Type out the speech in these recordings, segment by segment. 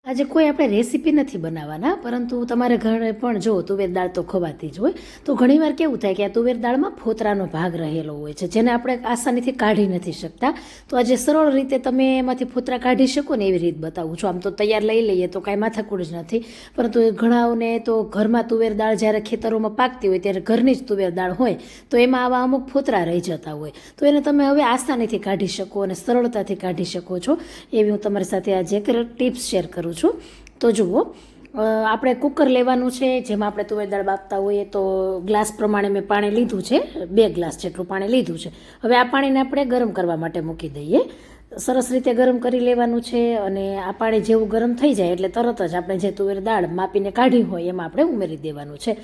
આજે કોઈ આપણે રેસીપી નથી બનાવવાના, પરંતુ તમારે ઘરે પણ જો તુવેર દાળ તો ખવાતી જ હોય. તો ઘણીવાર કેવું થાય કે આ તુવેર દાળમાં ફોતરાનો ભાગ રહેલો હોય છે, જેને આપણે આસાનીથી કાઢી નથી શકતા. તો આજે સરળ રીતે તમે એમાંથી ફોતરા કાઢી શકો ને એવી રીત બતાવું છું. આમ તો તૈયાર લઈ લઈએ તો કાંઈ માથાકૂટ જ નથી, પરંતુ ઘણાઓને તો ઘરમાં તુવેર દાળ જ્યારે ખેતરોમાં પાકતી હોય ત્યારે ઘરની જ તુવેર દાળ હોય તો એમાં આવા અમુક ફોતરા રહી જતા હોય. તો એને તમે હવે આસાનીથી કાઢી શકો અને સરળતાથી કાઢી શકો છો એવી હું તમારી સાથે આજે એક ટિપ્સ શેર કરું છું. તો જુઓ, આપણે કુકર લેવાનું છે, જેમાં આપણે તુવેર દાળ બાફતા હોઈએ. તો ગ્લાસ પ્રમાણે મેં પાણી લીધું છે, 2 ગ્લાસ જેટલું પાણી લીધું છે. હવે આ પાણીને આપણે ગરમ કરવા માટે મૂકી દઈએ. સરસ રીતે ગરમ કરી લેવાનું છે અને આ પાણી જેવું ગરમ થઈ જાય એટલે તરત જ આપણે જે તુવેર દાળ માપીને કાઢી હોય એમાં આપણે ઉમેરી દેવાનું છે.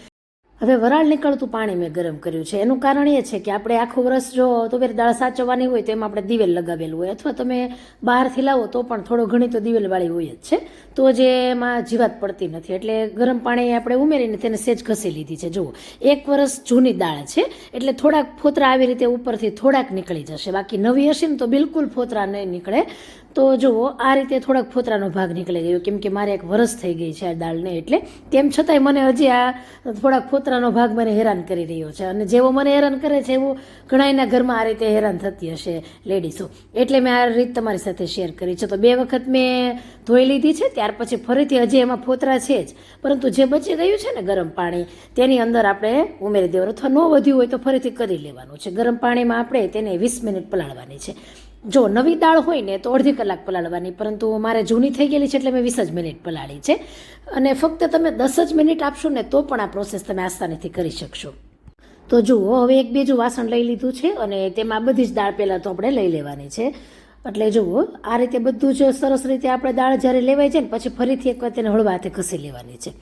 હવે વરાળ નીકળતું પાણી મેં ગરમ કર્યું છે. એનું કારણ એ છે કે આપણે આખું વર્ષ જો તુવેર દાળ સાચવવાની હોય તો એમાં આપણે દિવેલ લગાવેલું હોય, અથવા તમે બહારથી લાવો તો પણ થોડો ઘણી તો દિવેલવાળી હોય જ છે, તો જે એમાં જીવાત પડતી નથી. એટલે ગરમ પાણી આપણે ઉમેરીને તેને સેજ ઘસી લીધી છે. જુઓ, 1 વર્ષ જૂની દાળ છે એટલે થોડાક ફોતરા આવી રીતે ઉપરથી થોડાક નીકળી જશે. બાકી નવી હશે ને તો બિલકુલ ફોતરા નહીં નીકળે. તો જુઓ, આ રીતે થોડાક ફોતરાનો ભાગ નીકળી ગયો, કેમ કે મારે 1 વર્ષ થઈ ગઈ છે આ દાળને. એટલે તેમ છતાંય મને હજી આ થોડાક ફોતરાનો ભાગ મને હેરાન કરી રહ્યો છે. અને જેવો મને હેરાન કરે છે એવું ઘણા એના ઘરમાં આ રીતે હેરાન થતી હશે લેડીઝો. એટલે મેં આ રીત તમારી સાથે શેર કરી છે. તો 2 વખત મેં ધોઈ લીધી છે, ત્યાર પછી ફરીથી હજી એમાં ફોતરા છે જ, પરંતુ જે બચી ગયું છે ને ગરમ પાણી, તેની અંદર આપણે ઉમેરી દેવાનું, અથવા ન વધ્યું હોય તો ફરીથી કરી લેવાનું છે. ગરમ પાણીમાં આપણે તેને 20 મિનિટ પલાળવાની છે. જો નવી દાળ હોય ને તો અડધી કલાક પલાળવાની, પરંતુ મારે જૂની થઈ ગયેલી છે એટલે મેં 20 જ મિનિટ પલાળી છે. અને ફક્ત તમે 10 જ મિનિટ આપશો ને તો પણ આ પ્રોસેસ તમે આસાનીથી કરી શકશો. તો જુઓ, હવે એક બીજું વાસણ લઈ લીધું છે અને તેમાં બધી જ દાળ પહેલાં તો આપણે લઈ લેવાની છે. એટલે જુઓ, આ રીતે બધું જ સરસ રીતે આપણે દાળ જ્યારે લેવાય છે ને પછી ફરીથી એક વખત તેને હળવા હાથે ઘસી લેવાની છે.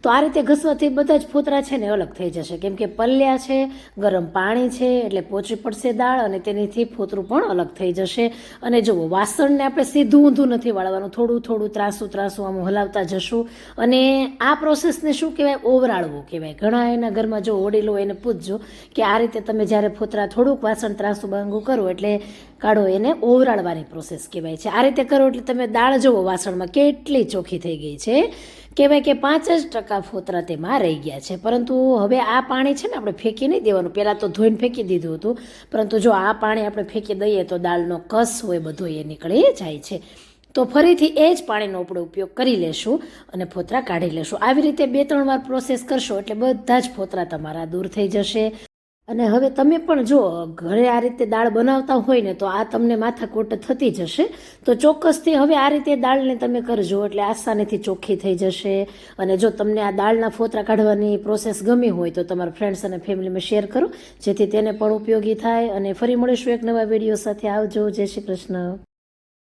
તો આ રીતે ઘસવાથી બધા જ ફોતરા છે ને અલગ થઈ જશે, કેમ કે પલ્યા છે, ગરમ પાણી છે એટલે પોચી પડશે દાળ અને તેનીથી ફોતરું પણ અલગ થઈ જશે. અને જુઓ, વાસણને આપણે સીધું ઊંધું નથી વાળવાનું, થોડું થોડું ત્રાસું આમ હલાવતા જશું. અને આ પ્રોસેસને શું કહેવાય? ઓવરાળવું કહેવાય. ઘણા એના ઘરમાં જો વડીલો એને પૂછજો કે આ રીતે તમે જ્યારે ફોતરા થોડુંક વાસણ ત્રાસું બાંગું કરો એટલે કાઢો, એને ઓવરાળવાની પ્રોસેસ કહેવાય છે. આ રીતે કરો એટલે તમે દાળ જુઓ વાસણમાં કેટલી ચોખ્ખી થઈ ગઈ છે. કહેવાય કે 5% ફોતરા તેમાં રહી ગયા છે. પરંતુ હવે આ પાણી છે ને આપણે ફેંકી નહીં દેવાનું. પહેલાં તો ધોઈને ફેંકી દીધું હતું, પરંતુ જો આ પાણી આપણે ફેંકી દઈએ તો દાળનો કસ હોય બધો એ નીકળી જાય છે. તો ફરીથી એ જ પાણીનો આપણે ઉપયોગ કરી લેશું અને ફોતરા કાઢી લેશું. આવી રીતે 2-3 વાર પ્રોસેસ કરશો એટલે બધા જ ફોતરા તમારા દૂર થઈ જશે. અને હવે તમે પણ જો ઘરે આ રીતે દાળ બનાવતા હોય ને તો આ તમને માથાકૂટ થતી જશે. તો ચોક્કસથી હવે આ રીતે દાળને તમે કરજો એટલે આસાનીથી ચોખ્ખી થઈ જશે. અને જો તમને આ દાળના ફોતરા કાઢવાની પ્રોસેસ ગમી હોય તો તમારા ફ્રેન્ડ્સ અને ફેમિલીમાં શેર કરો, જેથી તેને પણ ઉપયોગી થાય. અને ફરી મળીશું એક નવા વિડીયો સાથે. આવજો. જય શ્રી કૃષ્ણ.